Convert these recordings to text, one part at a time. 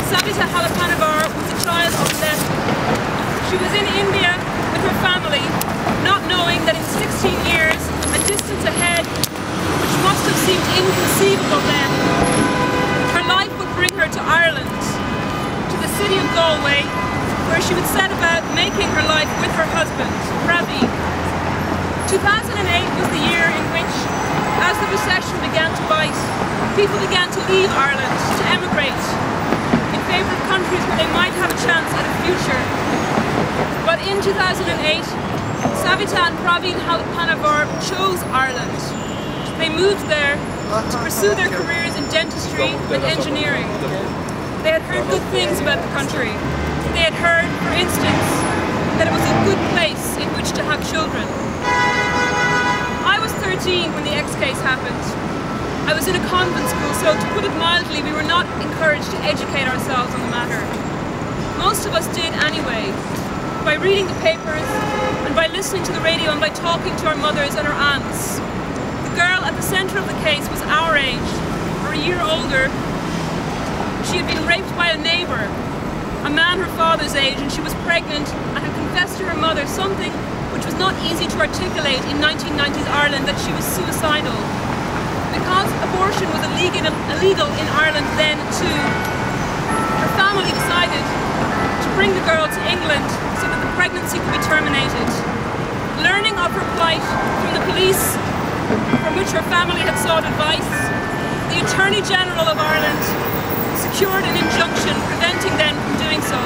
Savita Halappanavar was a child of 11. She was in India with her family, not knowing that in 16 years, a distance ahead, which must have seemed inconceivable then, her life would bring her to Ireland, to the city of Galway, where she would set about making her life with her husband, Praveen. 2008 was the year in which, as the recession began to bite, people began to leave Ireland, to emigrate, in favour of countries where they might have a chance at a future. But in 2008, Savita and Praveen Halappanavar chose Ireland. They moved there to pursue their careers in dentistry and engineering. They had heard good things about the country. They had heard, for instance, that it was a good place in which to have children. I was 13 when the X case happened. I was in a convent school, so to put it mildly, we were not encouraged to educate ourselves on the matter. Most of us did anyway, by reading the papers, and by listening to the radio, and by talking to our mothers and our aunts. The girl at the centre of the case was our age, or a year older. She had been raped by a neighbour, a man her father's age, and she was pregnant and had confessed to her mother something which was not easy to articulate in 1990s Ireland, that she was suicidal. Because abortion was illegal in Ireland then too, her family decided to bring the girl to England so that the pregnancy could be terminated. Learning of her plight from the police, from which her family had sought advice, the Attorney General of Ireland secured an injunction preventing them from doing so.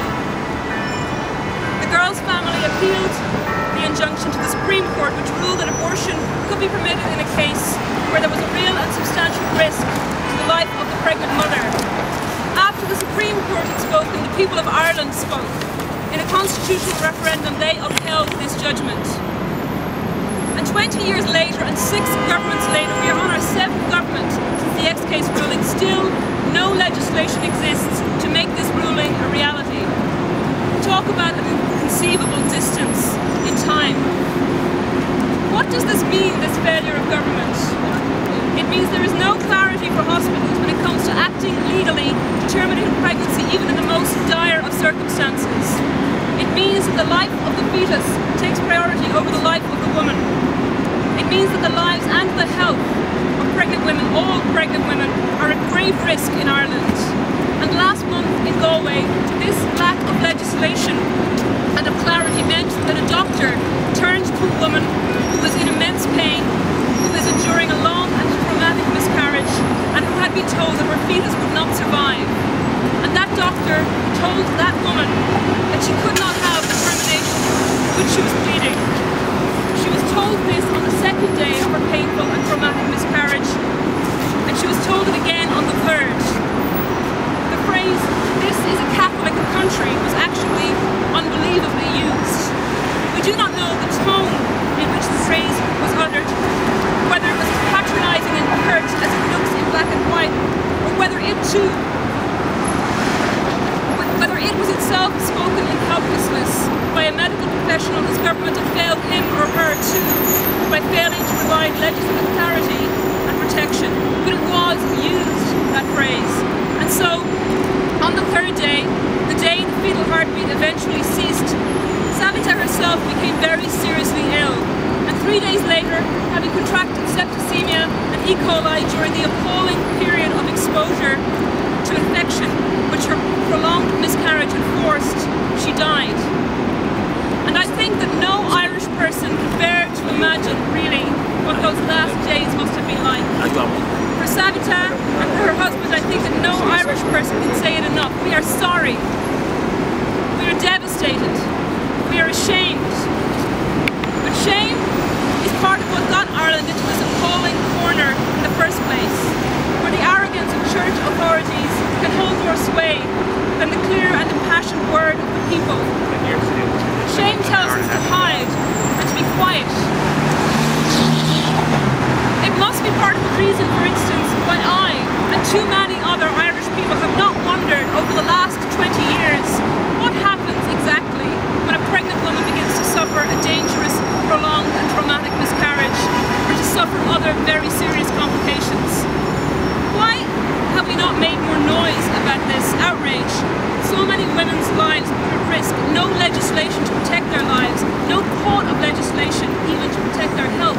The girl's family appealed the injunction to the Supreme Court, which ruled that abortion could be permitted in a case where there was a real and substantial risk to the life of the pregnant mother. After the Supreme Court had spoken, the people of Ireland spoke. In a constitutional referendum, they upheld this judgment. And 20 years later, and 6 governments later, we are on our 7th government since the X case ruling. Still, no legislation exists to make this ruling a reality. Talk about an inconceivable distance in time. What does this mean, this failure of government? It means there is no clarity for hospitals when it comes to acting legally to terminate a pregnancy, even in the most dire of circumstances. It means that the life of the fetus takes priority over the life of the woman. It means that the lives and the health of pregnant women, all pregnant women, are at grave risk in Ireland. And last month in Galway, this lack of legislation and of clarity meant that a doctor turned to a woman who was in immense pain, who was enduring a long and traumatic miscarriage, and who had been told that her fetus would not survive. And that doctor told that woman that she could not have the termination which she was pleading. She was told this on the 2nd day of her painful and traumatic miscarriage, and she was told it again on the 3rd. The phrase, "this is a Catholic country," was actually unbelievably used. We do not know the tone in which the phrase was uttered, whether it was patronising and curt as it looks in black and white, or whether it was itself spoken in helplessness by a medical professional whose government had failed him or her too, by failing to provide legislative clarity and protection. But it was used, that phrase. And so, on the 3rd day, the day the fetal heartbeat eventually ceased, Savita herself became very seriously ill, and 3 days later, having contracted septicemia and E. coli during the appalling period of exposure to infection, which her prolonged miscarriage had forced, she died. And I think that no Irish person can bear to imagine, really, what those last days must have been like. For Savita and for her husband, I think that no Irish person can say it enough. We are sorry. We are devastated. We are ashamed. But shame is part of what got Ireland into this appalling corner in the first place, where the arrogance of church authorities can hold more sway than the clear and impassioned word of the people. Shame tells us to hide and to be quiet. It must be part of the reason, for instance, why I and too many other Irish people have not wondered over the last 20 years what happens exactly when a pregnant woman begins to suffer a dangerous, prolonged and traumatic miscarriage, or to suffer other very serious complications. Why have we not made more noise about this outrage which so many women's lives put at risk, no legislation to protect their lives, no thought of legislation even to protect their health.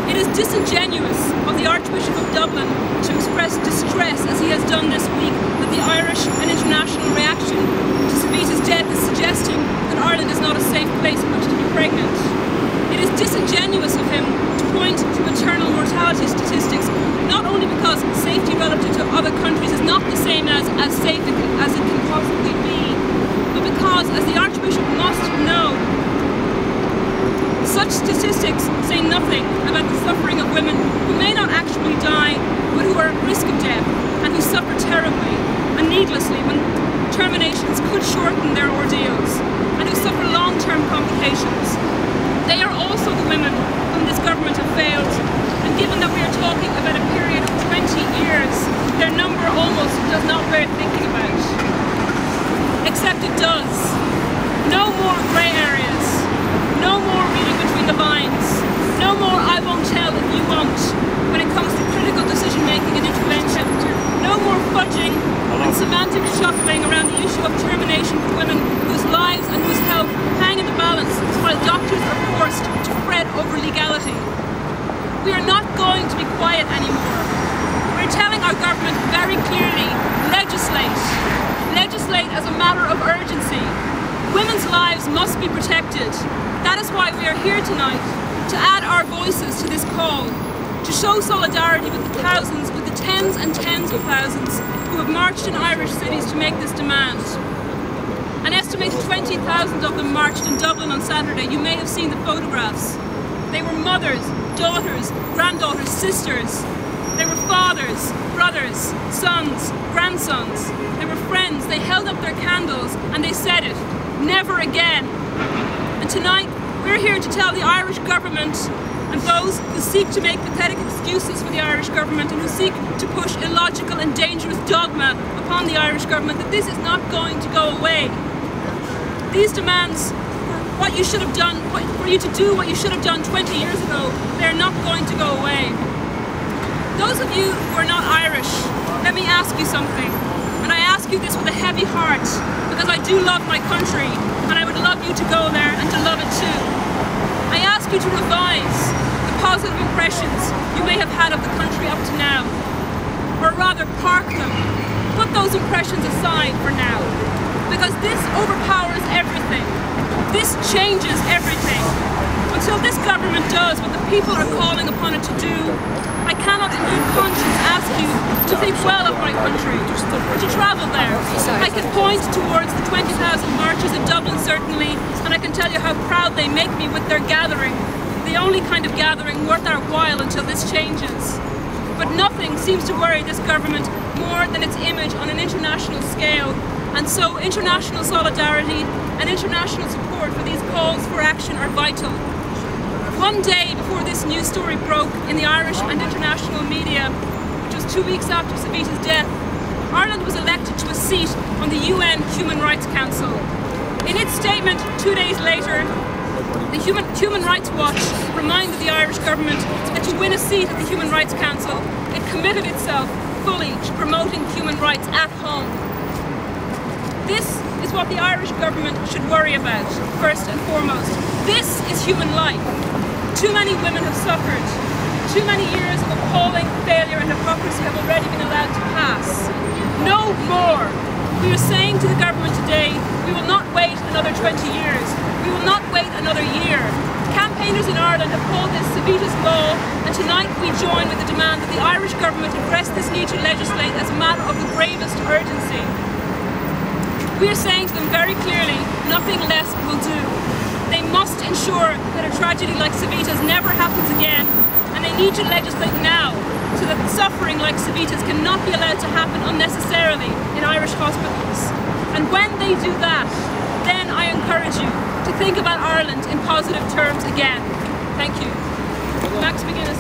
It is disingenuous of the Archbishop of Dublin to express distress, as he has done this week, that the Irish and international reaction to Savita's death is suggesting that Ireland is not a safe place in which to be pregnant. It is disingenuous of him to point to maternal mortality statistics, not only because safety relative to other countries is not the same as safe as it can possibly be, but because, as the Archbishop must know, such statistics say nothing about the suffering of women who may not actually die, but who are at risk of death and who suffer terribly and needlessly when terminations could shorten their ordeals, and who suffer long-term complications. They are also the women whom this government have failed, and given that we are talking about a period of 20 years, their number almost does not bear thinking about. Except it does. No more grey areas. No more reading between the lines. No more I won't tell if you won't when it comes to critical decision making and intervention. No more fudging and semantic shuffling around the issue of termination for women whose lives and whose health hang in the balance while doctors are forced to fret over legality. We are not going to be quiet anymore. We're telling our government very clearly, legislate. Legislate as a matter of urgency. Women's lives must be protected. That is why we are here tonight, to add our voices to this call, to show solidarity with the thousands, with the tens and tens of thousands who have marched in Irish cities to make this demand. An estimated 20,000 of them marched in Dublin on Saturday. You may have seen the photographs. They were mothers, daughters, granddaughters, sisters. They were fathers, brothers, sons, grandsons. They were friends. They held up their candles and they said it. Never again. And tonight, we're here to tell the Irish government and those who seek to make pathetic excuses for the Irish government and who seek to push illogical and dangerous dogma upon the Irish government that this is not going to go away. These demands for what you should have done, for you to do what you should have done 20 years ago, they're not going to go away. Those of you who are not Irish, let me ask you something. And I ask you this with a heavy heart, because I do love my country, and I would love you to go there and to love it too. I ask you to revise the positive impressions you may have had of the country up to now, or rather park them. Put those impressions aside for now, because this overpowers everything. This changes everything. Until this government does what the people are calling upon it to do, I cannot in good conscience ask you to think well of my country, or to travel there. I can point towards the 20,000 marchers in Dublin certainly, and I can tell you how proud they make me with their gathering, the only kind of gathering worth our while until this changes. But nothing seems to worry this government more than its image on an international scale, and so international solidarity and international support for these calls for action are vital. One day before this news story broke in the Irish and international media, which was 2 weeks after Savita's death, Ireland was elected to a seat on the UN Human Rights Council. In its statement 2 days later, the Human Rights Watch reminded the Irish government that to win a seat at the Human Rights Council, it committed itself fully to promoting human rights at home. This is what the Irish government should worry about, first and foremost. This is human life. Too many women have suffered. Too many years of appalling failure and hypocrisy have already been allowed to pass. No more. We are saying to the government today, we will not wait another 20 years. We will not wait another year. Campaigners in Ireland have called this Savita's law, and tonight we join with the demand that the Irish government address this need to legislate as a matter of the gravest urgency. We are saying to them very clearly, nothing less will do. They must ensure that a tragedy like Savita's never happens again, and they need to legislate now so that suffering like Savita's cannot be allowed to happen unnecessarily in Irish hospitals. And when they do that, then I encourage you to think about Ireland in positive terms again. Thank you. Max McGuinness.